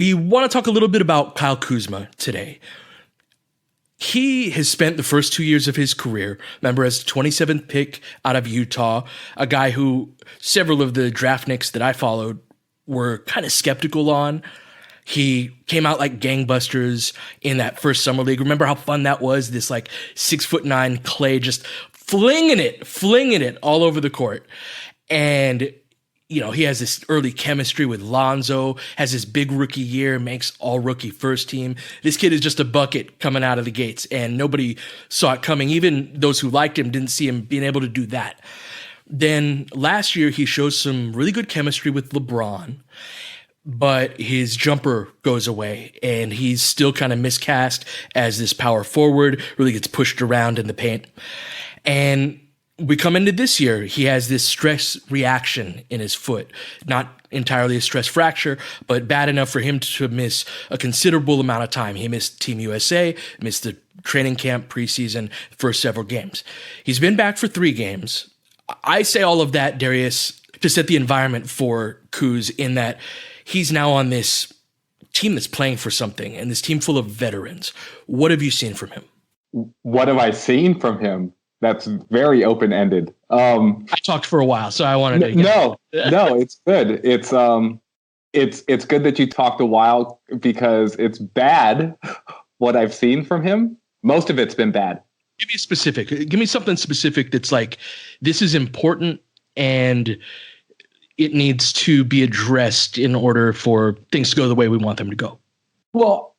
We want to talk a little bit about Kyle Kuzma today. He has spent the first 2 years of his career, remember, as the 27th pick out of Utah, a guy who several of the draft nicks that I followed were kind of skeptical on. He came out like gangbusters in that first summer league. Remember how fun that was? This like 6'9" Clay just flinging it all over the court. And he has this early chemistry with Lonzo, has this big rookie year, makes all rookie first team. This kid is just a bucket coming out of the gates, and nobody saw it coming. Even those who liked him didn't see him being able to do that. Then last year, he shows some really good chemistry with LeBron, but his jumper goes away, and he's still kind of miscast as this power forward, really gets pushed around in the paint. And we come into this year, he has this stress reaction in his foot, not entirely a stress fracture, but bad enough for him to miss a considerable amount of time. He missed Team USA, missed the training camp preseason, first several games. He's been back for 3 games. I say all of that, Darius, to set the environment for Kuz in that he's now on this team that's playing for something and this team full of veterans. What have you seen from him? What have I seen from him? That's very open-ended. I talked for a while, so I wanted to. No, it's good. It's good that you talked a while because it's bad what I've seen from him. Most of it's been bad. Give me a specific. Give me something specific that's like, this is important and it needs to be addressed in order for things to go the way we want them to go. Well,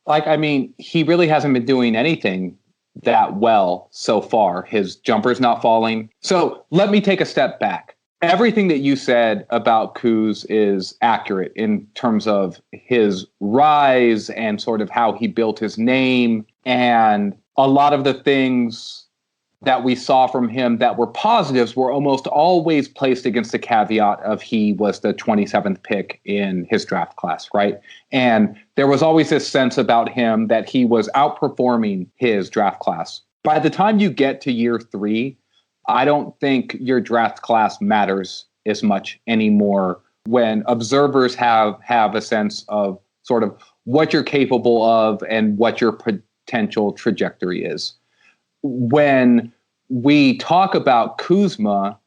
he really hasn't been doing anything that well so far. His jumper's not falling. So let me take a step back. Everything that you said about Kuz is accurate in terms of his rise and sort of how he built his name. And a lot of the things that we saw from him that were positives were almost always placed against the caveat of he was the 27th pick in his draft class, right? And there was always this sense about him that he was outperforming his draft class. By the time you get to year 3, I don't think your draft class matters as much anymore when observers have a sense of sort of what you're capable of and what your potential trajectory is. When we talk about Kuzma,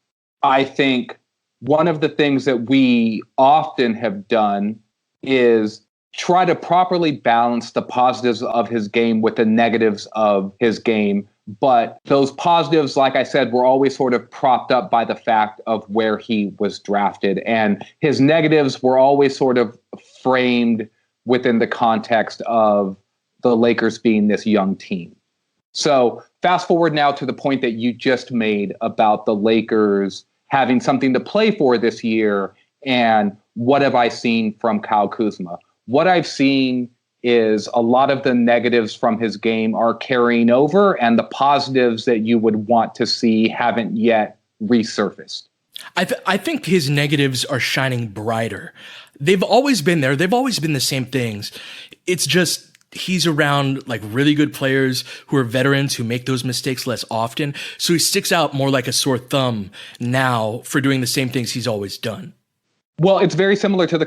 I think one of the things that we often have done is try to properly balance the positives of his game with the negatives of his game. But those positives, like I said, were always sort of propped up by the fact of where he was drafted. And his negatives were always sort of framed within the context of the Lakers being this young team. So fast forward now to the point that you just made about the Lakers having something to play for this year. And what have I seen from Kyle Kuzma? What I've seen is a lot of the negatives from his game are carrying over, and the positives that you would want to see haven't yet resurfaced. I think his negatives are shining brighter. They've always been there. They've always been the same things. It's just he's around like really good players who are veterans who make those mistakes less often. So he sticks out more like a sore thumb now for doing the same things he's always done. Well, it's very similar to the